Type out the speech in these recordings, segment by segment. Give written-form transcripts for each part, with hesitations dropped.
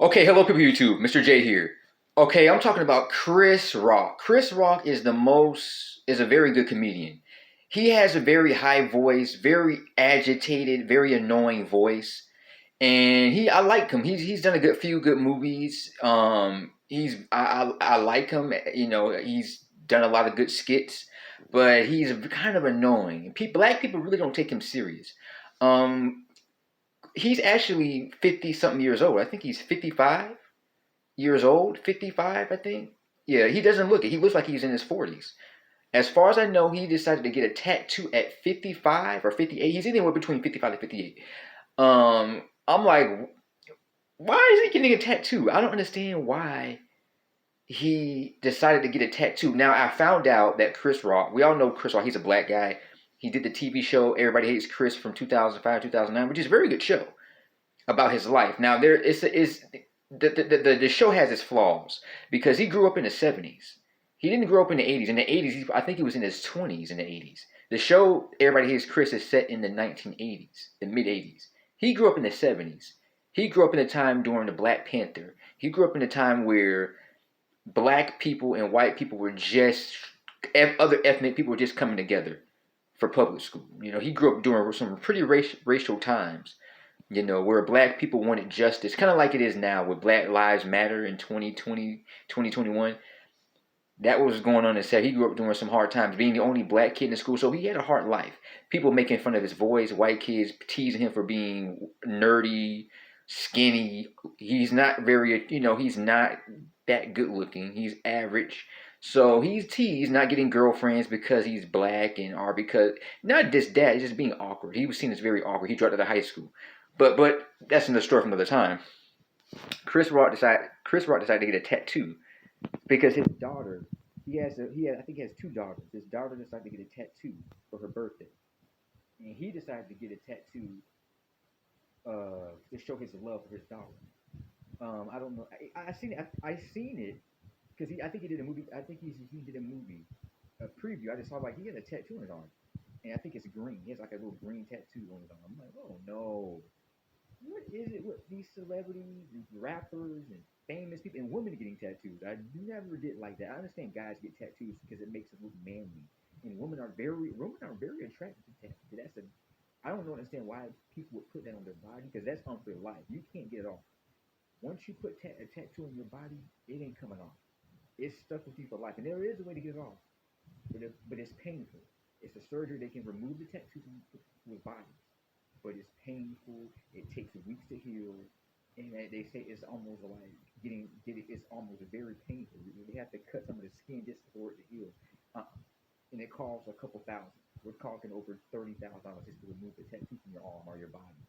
Okay, hello people YouTube, Mr. J here. Okay, I'm talking about Chris Rock. Chris Rock is a very good comedian. He has a very high voice, very agitated, very annoying voice. And I like him. He's done a few good movies. I like him. You know, he's done a lot of good skits, but he's kind of annoying. Black people really don't take him serious. Um he's actually 50 something years old. I think he's 55 years old, 55, I think. Yeah, he doesn't look it. He looks like he's in his 40s. As far as I know, he decided to get a tattoo at 55 or 58. He's anywhere between 55 and 58. I'm like, why is he getting a tattoo? I don't understand why he decided to get a tattoo. Now, I found out that Chris Rock, we all know Chris Rock, he's a black guy. He did the TV show Everybody Hates Chris from 2005, 2009, which is a very good show about his life. Now, the show has its flaws because he grew up in the 70s. He didn't grow up in the 80s. In the 80s, I think he was in his 20s in the 80s. The show Everybody Hates Chris is set in the 1980s, the mid 80s. He grew up in the 70s. He grew up in a time during the Black Panther. He grew up in a time where black people and white people were just other ethnic people were just coming together for public school. You know, he grew up during some pretty racial times, you know, where black people wanted justice, kind of like it is now with Black Lives Matter in 2020, 2021. That was going on in set. He grew up during some hard times, being the only black kid in the school, so he had a hard life. People making fun of his voice, white kids teasing him for being nerdy, skinny. He's not very, you know, he's not that good looking. He's average. So he's teased not getting girlfriends because he's black or because not just that, it's just being awkward. He was seen as very awkward. He dropped out of high school. But that's another story from another time. Chris Rock decided to get a tattoo because his daughter, I think he has two daughters. His daughter decided to get a tattoo for her birthday, and he decided to get a tattoo to show his love for his daughter. I don't know. I seen it. I seen it because I think he did a movie. I think he did a movie, a preview. I just saw like he had a tattoo on his arm, and I think it's green. He has like a little green tattoo on his arm. I'm like, oh no, what is it with these celebrities and rappers and famous people and women getting tattoos? I never did like that. I understand guys get tattoos because it makes them look manly, and women are very attracted to tattoos. I don't understand why people would put that on their body because that's on for life. You can't get it off. Once you put a tattoo on your body, it ain't coming off. It's stuck with you for life, and there is a way to get it off, but it's painful. It's a surgery they can remove the tattoo from your body, but it's painful. It takes weeks to heal, and they say it's almost like get it. It's almost very painful. They have to cut some of the skin just for it to heal, and it costs a couple thousand. We're talking over $30,000 just to remove the tattoo from your arm or your body.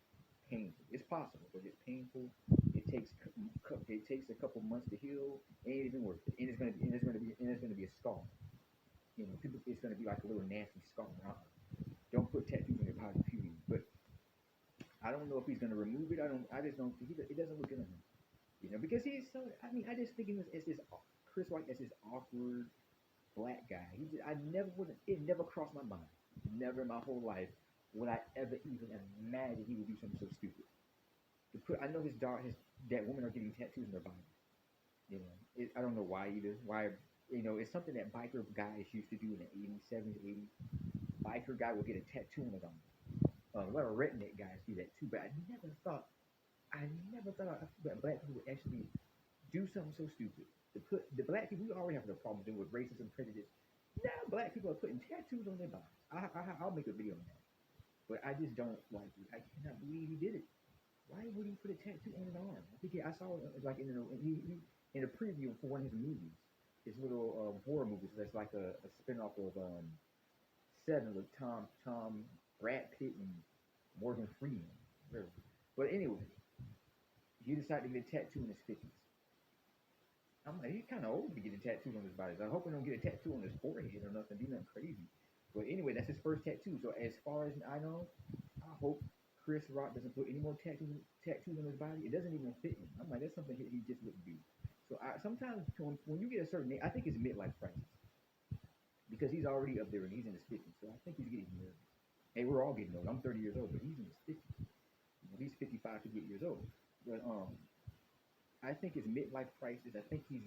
Painful. It's possible, but it's painful. It takes a couple months to heal. Ain't even worth it. And it's gonna be a scar. You know, people, it's gonna be like a little nasty scar. Don't put tattoos on your body, period. But I don't know if he's gonna remove it. I just don't. It doesn't look good on him. You know, because he's so. I mean, I just think it's this Chris White as this awkward black guy. I never would. It never crossed my mind. Never in my whole life would I ever even imagine he would do something so stupid. I know that women are getting tattoos on their body. You know, I don't know why either. Why, you know, it's something that biker guys used to do in the 80s, 70s, 80s. Biker guy will get a tattoo on his arm. A lot of redneck guys do that too. But I never thought that black people would actually do something so stupid. To put the black people, we already have a problem dealing with racism, prejudice. Now black people are putting tattoos on their bodies. I'll make a video on that. But I just don't like it. I cannot believe he did it. Why would he put a tattoo on an arm? I think I saw it like in a preview for one of his movies, his little horror movies. That's like a spinoff of Seven with Brad Pitt and Morgan Freeman. But anyway, he decided to get a tattoo in his 50s. I'm like, he's kind of old to get a tattoo on his body. So I hope he don't get a tattoo on his forehead or nothing, do nothing crazy. But anyway, that's his first tattoo. So as far as I know, I hope Chris Rock doesn't put any more tattoos on his body. It doesn't even fit him. I'm like, that's something he just wouldn't do. So sometimes when you get a certain age, I think it's midlife crisis because he's already up there and he's in his 50s. So I think he's getting nervous. Hey, we're all getting old. I'm 30 years old, but he's in his 50s. You know, he's 55, 58 years old. But I think it's midlife crisis. I think he's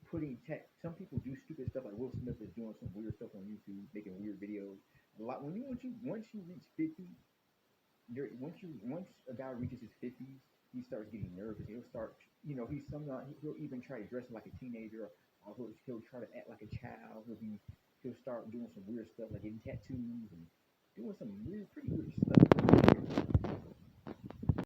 putting tech. Some people do stupid stuff like Will Smith is doing some weird stuff on YouTube, making weird videos. A lot when you once you reach 50, once a guy reaches his 50s, he starts getting nervous. He'll start, he'll even try to dress like a teenager, or he'll try to act like a child. He'll start doing some weird stuff like getting tattoos and doing some weird, pretty weird stuff.